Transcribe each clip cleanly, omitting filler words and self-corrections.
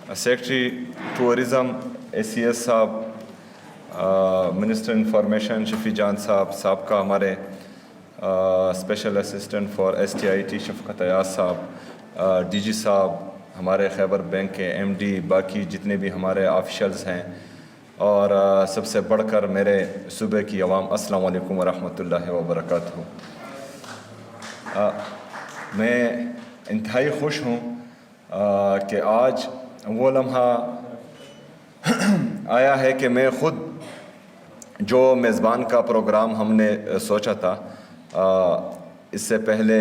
Secretary tourism ACS صاحب، minister information شفیع جان صاحب، سابقہ ہمارے اسپیشل اسسٹنٹ فار STIT شفقت ایاز صاحب، DG صاحب، ہمارے خیبر بینک کے MD، باقی جتنے بھی ہمارے آفیشلز ہیں، اور سب سے بڑھ کر میرے صوبے کی عوام، السلام علیکم ورحمۃ اللہ وبرکاتہ۔ میں انتہائی خوش ہوں کہ آج وہ لمحہ آیا ہے کہ میں خود جو میزبان کا پروگرام ہم نے سوچا تھا، اس سے پہلے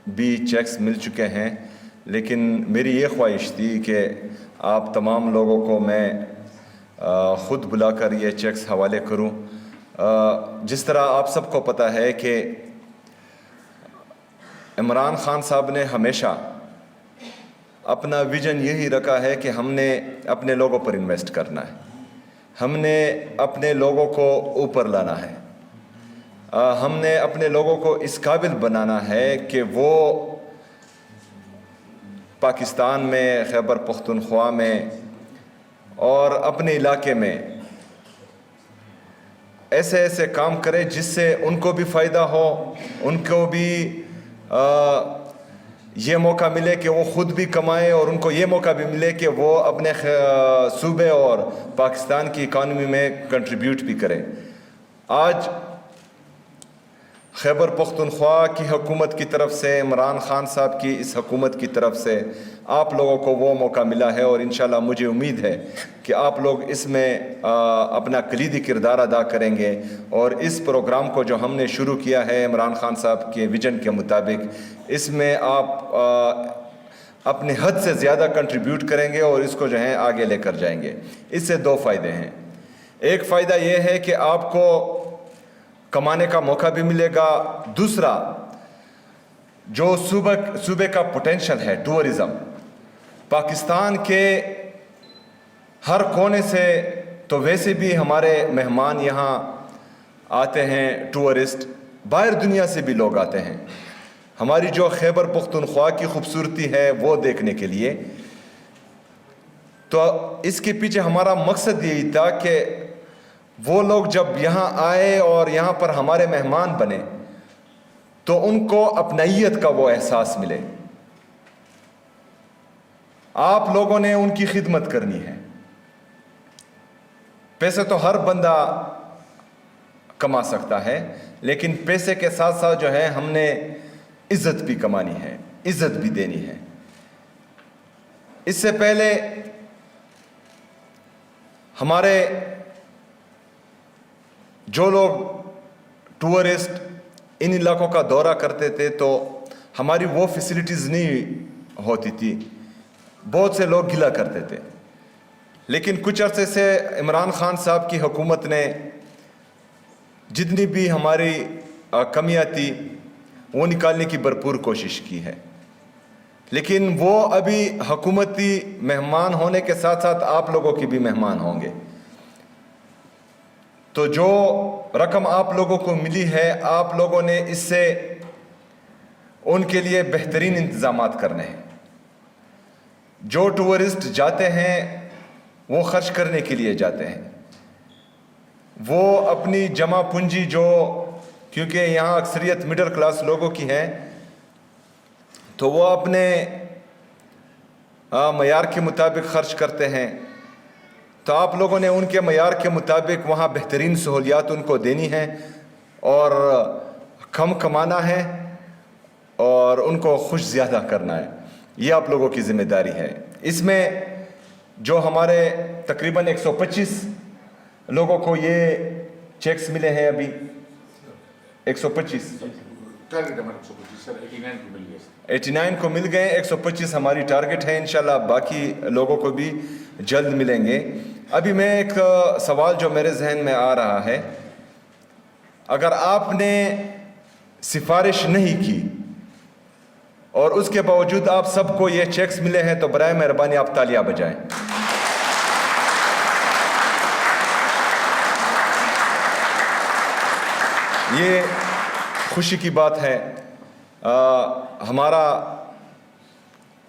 بھی چیکس مل چکے ہیں، لیکن میری یہ خواہش تھی کہ آپ تمام لوگوں کو میں خود بلا کر یہ چیکس حوالے کروں۔ جس طرح آپ سب کو پتہ ہے کہ عمران خان صاحب نے ہمیشہ اپنا ویژن یہی رکھا ہے کہ ہم نے اپنے لوگوں پر انویسٹ کرنا ہے، ہم نے اپنے لوگوں کو اوپر لانا ہے، ہم نے اپنے لوگوں کو اس قابل بنانا ہے کہ وہ پاکستان میں، خیبر پختونخوا میں اور اپنے علاقے میں ایسے ایسے کام کرے جس سے ان کو بھی فائدہ ہو، ان کو بھی یہ موقع ملے کہ وہ خود بھی کمائیں، اور ان کو یہ موقع بھی ملے کہ وہ اپنے صوبے اور پاکستان کی اکانومی میں کنٹریبیوٹ بھی کریں۔ آج خیبر پختونخوا کی حکومت کی طرف سے، عمران خان صاحب کی اس حکومت کی طرف سے آپ لوگوں کو وہ موقع ملا ہے، اور انشاءاللہ مجھے امید ہے کہ آپ لوگ اس میں اپنا کلیدی کردار ادا کریں گے، اور اس پروگرام کو جو ہم نے شروع کیا ہے عمران خان صاحب کے ویژن کے مطابق، اس میں آپ اپنے حد سے زیادہ کنٹریبیوٹ کریں گے اور اس کو جو ہے آگے لے کر جائیں گے۔ اس سے دو فائدے ہیں۔ ایک فائدہ یہ ہے کہ آپ کو کمانے کا موقع بھی ملے گا، دوسرا جو صوبے کا پوٹینشل ہے ٹورزم، پاکستان کے ہر کونے سے تو ویسے بھی ہمارے مہمان یہاں آتے ہیں، ٹورسٹ باہر دنیا سے بھی لوگ آتے ہیں ہماری جو خیبر پختونخوا کی خوبصورتی ہے وہ دیکھنے کے لیے۔ تو اس کے پیچھے ہمارا مقصد یہی تھا کہ وہ لوگ جب یہاں آئے اور یہاں پر ہمارے مہمان بنے تو ان کو اپنائیت کا وہ احساس ملے۔ آپ لوگوں نے ان کی خدمت کرنی ہے۔ پیسے تو ہر بندہ کما سکتا ہے، لیکن پیسے کے ساتھ ساتھ جو ہے ہم نے عزت بھی کمانی ہے، عزت بھی دینی ہے۔ اس سے پہلے ہمارے جو لوگ ٹورسٹ ان علاقوں کا دورہ کرتے تھے تو ہماری وہ فیسلٹیز نہیں ہوتی تھی، بہت سے لوگ گلا کرتے تھے، لیکن کچھ عرصے سے عمران خان صاحب کی حکومت نے جتنی بھی ہماری کمیاں تھی وہ نکالنے کی بھرپور کوشش کی ہے، لیکن وہ ابھی حکومتی مہمان ہونے کے ساتھ ساتھ آپ لوگوں کی بھی مہمان ہوں گے۔ تو جو رقم آپ لوگوں کو ملی ہے، آپ لوگوں نے اس سے ان کے لیے بہترین انتظامات کرنے ہیں۔ جو ٹورسٹ جاتے ہیں وہ خرچ کرنے کے لیے جاتے ہیں، وہ اپنی جمع پونجی جو، کیونکہ یہاں اکثریت مڈل کلاس لوگوں کی ہے، تو وہ اپنے معیار کے مطابق خرچ کرتے ہیں۔ تو آپ لوگوں نے ان کے معیار کے مطابق وہاں بہترین سہولیات ان کو دینی ہے، اور کم کمانا ہے اور ان کو خوش زیادہ کرنا ہے۔ یہ آپ لوگوں کی ذمہ داری ہے۔ اس میں جو ہمارے تقریباً 125 لوگوں کو یہ چیکس ملے ہیں، ابھی 125 89 کو مل گئے، 125 ہماری ٹارگٹ ہے، انشاءاللہ باقی لوگوں کو بھی جلد ملیں گے۔ ابھی میں ایک سوال جو میرے ذہن میں آ رہا ہے، اگر آپ نے سفارش نہیں کی اور اس کے باوجود آپ سب کو یہ چیکس ملے ہیں تو برائے مہربانی آپ تالیاں بجائیں۔ یہ خوشی کی بات ہے۔ ہمارا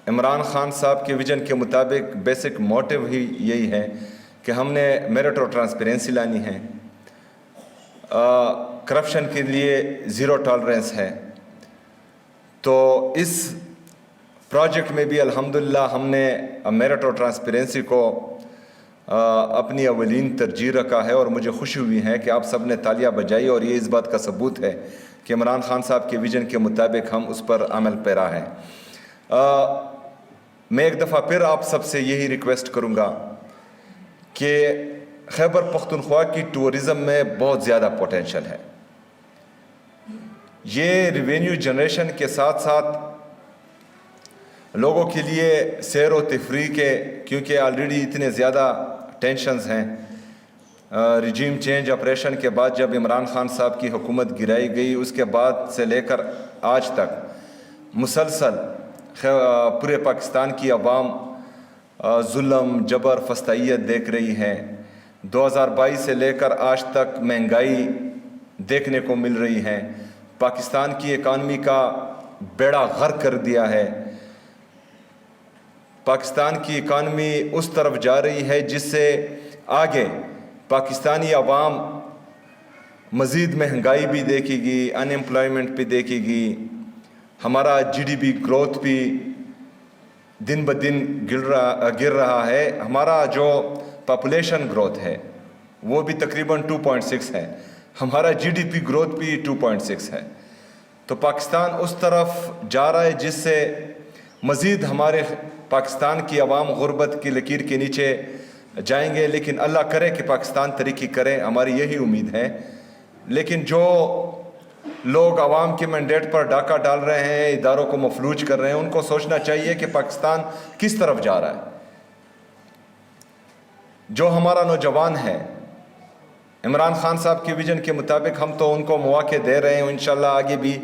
عمران خان صاحب کے ویژن کے مطابق بیسک موٹیو ہی یہی ہے کہ ہم نے میرٹ اور ٹرانسپیرنسی لانی ہے، کرپشن کے لیے زیرو ٹالرنس ہے۔ تو اس پروجیکٹ میں بھی الحمدللہ ہم نے میرٹ اور ٹرانسپیرنسی کو اپنی اولین ترجیح رکھا ہے، اور مجھے خوشی ہوئی ہے کہ آپ سب نے تالیاں بجائی، اور یہ اس بات کا ثبوت ہے کہ عمران خان صاحب کے ویژن کے مطابق ہم اس پر عمل پیرا ہیں۔ میں ایک دفعہ پھر آپ سب سے یہی ریکویسٹ کروں گا کہ خیبر پختونخوا کی ٹورزم میں بہت زیادہ پوٹینشل ہے۔ یہ ریونیو جنریشن کے ساتھ ساتھ لوگوں کے لیے سیر و تفریح کے، کیونکہ آلریڈی اتنے زیادہ ٹینشنز ہیں۔ رجیم چینج آپریشن کے بعد جب عمران خان صاحب کی حکومت گرائی گئی، اس کے بعد سے لے کر آج تک مسلسل پورے پاکستان کی عوام ظلم، جبر، فسطائیت دیکھ رہی ہے۔ 2022 سے لے کر آج تک مہنگائی دیکھنے کو مل رہی ہے۔ پاکستان کی اکانومی کا بیڑا غرق کر دیا ہے۔ پاکستان کی اکانومی اس طرف جا رہی ہے جس سے آگے پاکستانی عوام مزید مہنگائی بھی دیکھے گی، ان ایمپلائمنٹ بھی دیکھے گی، ہمارا جی ڈی پی گروتھ بھی دن بدن گر رہا ہے۔ ہمارا جو پاپولیشن گروتھ ہے وہ بھی تقریباً 2.6 ہے، ہمارا جی ڈی پی گروتھ بھی 2.6 ہے۔ تو پاکستان اس طرف جا رہا ہے جس سے مزید ہمارے پاکستان کی عوام غربت کی لکیر کے نیچے جائیں گے، لیکن اللہ کرے کہ پاکستان ترقی کرے، ہماری یہی امید ہے۔ لیکن جو لوگ عوام کے مینڈیٹ پر ڈاکہ ڈال رہے ہیں، اداروں کو مفلوج کر رہے ہیں، ان کو سوچنا چاہیے کہ پاکستان کس طرف جا رہا ہے۔ جو ہمارا نوجوان ہے، عمران خان صاحب کے ویژن کے مطابق ہم تو ان کو مواقع دے رہے ہیں، انشاءاللہ آگے بھی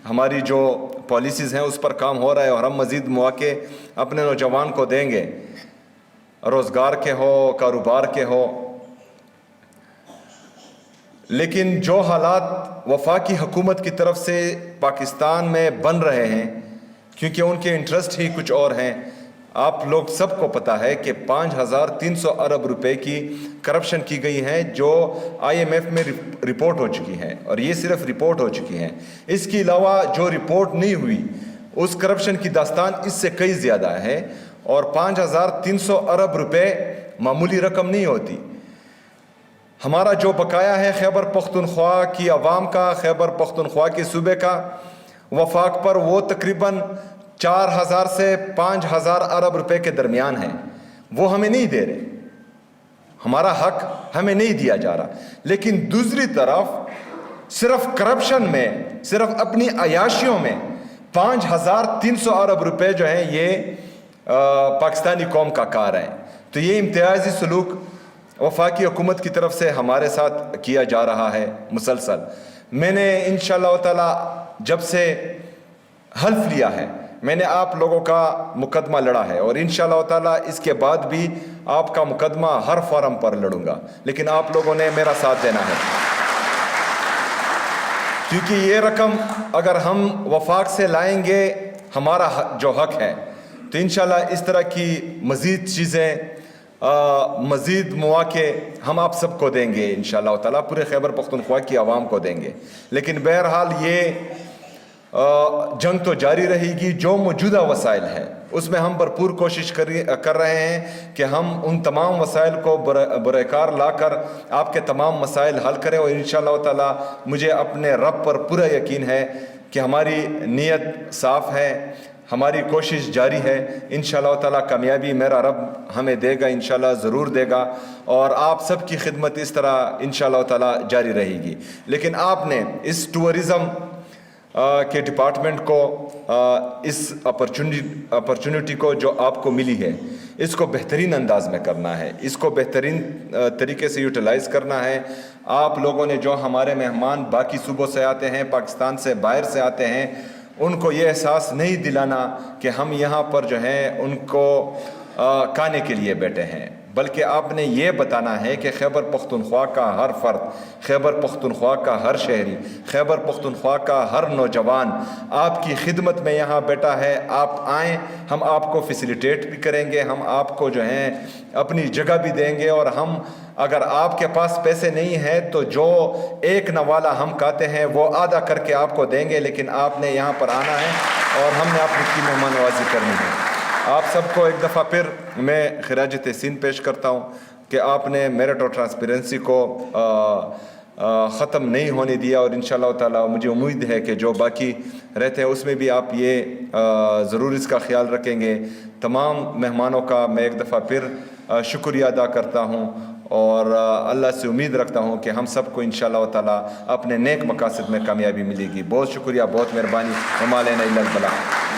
ہماری جو پالیسیز ہیں اس پر کام ہو رہا ہے، اور ہم مزید مواقع اپنے نوجوان کو دیں گے، روزگار کے ہو، کاروبار کے ہو۔ لیکن جو حالات وفاقی حکومت کی طرف سے پاکستان میں بن رہے ہیں، کیونکہ ان کے انٹرسٹ ہی کچھ اور ہیں، آپ لوگ سب کو پتہ ہے کہ 5300 ارب روپے کی کرپشن کی گئی ہے، جو آئی ایم ایف میں رپورٹ ہو چکی ہے، اور یہ صرف رپورٹ ہو چکی ہے۔ اس کے علاوہ جو رپورٹ نہیں ہوئی، اس کرپشن کی داستان اس سے کئی زیادہ ہے، اور 5300 ارب روپے معمولی رقم نہیں ہوتی۔ ہمارا جو بقایا ہے خیبر پختونخوا کی عوام کا، خیبر پختونخوا کے صوبے کا وفاق پر، وہ تقریباً 4000 سے 5000 ارب روپے کے درمیان ہے۔ وہ ہمیں نہیں دے رہے، ہمارا حق ہمیں نہیں دیا جا رہا۔ لیکن دوسری طرف صرف کرپشن میں، صرف اپنی عیاشیوں میں 5300 ارب روپے جو ہیں یہ پاکستانی قوم کا کار ہے۔ تو یہ امتیازی سلوک وفاقی حکومت کی طرف سے ہمارے ساتھ کیا جا رہا ہے مسلسل۔ میں نے انشاءاللہ تعالی جب سے حلف لیا ہے، میں نے آپ لوگوں کا مقدمہ لڑا ہے، اور انشاءاللہ تعالی اس کے بعد بھی آپ کا مقدمہ ہر فورم پر لڑوں گا، لیکن آپ لوگوں نے میرا ساتھ دینا ہے، کیونکہ یہ رقم اگر ہم وفاق سے لائیں گے ہمارا جو حق ہے، تو انشاءاللہ اس طرح کی مزید چیزیں، مزید مواقع ہم آپ سب کو دیں گے انشاءاللہ تعالی، پورے خیبر پختونخوا کی عوام کو دیں گے۔ لیکن بہرحال یہ جنگ تو جاری رہے گی۔ جو موجودہ وسائل ہیں اس میں ہم بھرپور کوشش کر رہے ہیں کہ ہم ان تمام وسائل کو برقرار لا کر آپ کے تمام مسائل حل کریں، اور انشاءاللہ تعالی مجھے اپنے رب پر پورا یقین ہے کہ ہماری نیت صاف ہے، ہماری کوشش جاری ہے۔ انشاءاللہ تعالی کامیابی میرا رب ہمیں دے گا، انشاءاللہ ضرور دے گا، اور آپ سب کی خدمت اس طرح انشاءاللہ تعالی جاری رہے گی۔ لیکن آپ نے اس ٹورزم کے ڈپارٹمنٹ کو اس اپرچونٹی کو جو آپ کو ملی ہے، اس کو بہترین انداز میں کرنا ہے، اس کو بہترین طریقے سے یوٹیلائز کرنا ہے۔ آپ لوگوں نے جو ہمارے مہمان باقی صوبوں سے آتے ہیں، پاکستان سے باہر سے آتے ہیں، ان کو یہ احساس نہیں دلانا کہ ہم یہاں پر جو ہیں ان کو کھانے کے لیے بیٹھے ہیں، بلکہ آپ نے یہ بتانا ہے کہ خیبر پختونخوا کا ہر فرد، خیبر پختونخوا کا ہر شہری، خیبر پختونخوا کا ہر نوجوان آپ کی خدمت میں یہاں بیٹھا ہے. آپ آئیں، ہم آپ کو فیسیلیٹیٹ بھی کریں گے، ہم آپ کو جو ہیں اپنی جگہ بھی دیں گے، اور ہم اگر آپ کے پاس پیسے نہیں ہیں تو جو ایک نوالا ہم کہتے ہیں وہ آدھا کر کے آپ کو دیں گے، لیکن آپ نے یہاں پر آنا ہے اور ہم نے آپ کی مہمان نوازی کرنی ہے. آپ سب کو ایک دفعہ پھر میں خراج تحسین پیش کرتا ہوں کہ آپ نے میرٹ اور ٹرانسپیرنسی کو ختم نہیں ہونے دیا، اور انشاءاللہ تعالی مجھے امید ہے کہ جو باقی رہتے ہیں اس میں بھی آپ یہ ضرور اس کا خیال رکھیں گے. تمام مہمانوں کا میں ایک دفعہ پھر شکریہ ادا کرتا ہوں، اور اللہ سے امید رکھتا ہوں کہ ہم سب کو انشاءاللہ تعالی اپنے نیک مقاصد میں کامیابی ملے گی. بہت شکریہ، بہت مہربانی. وما علینا الا البلاغ.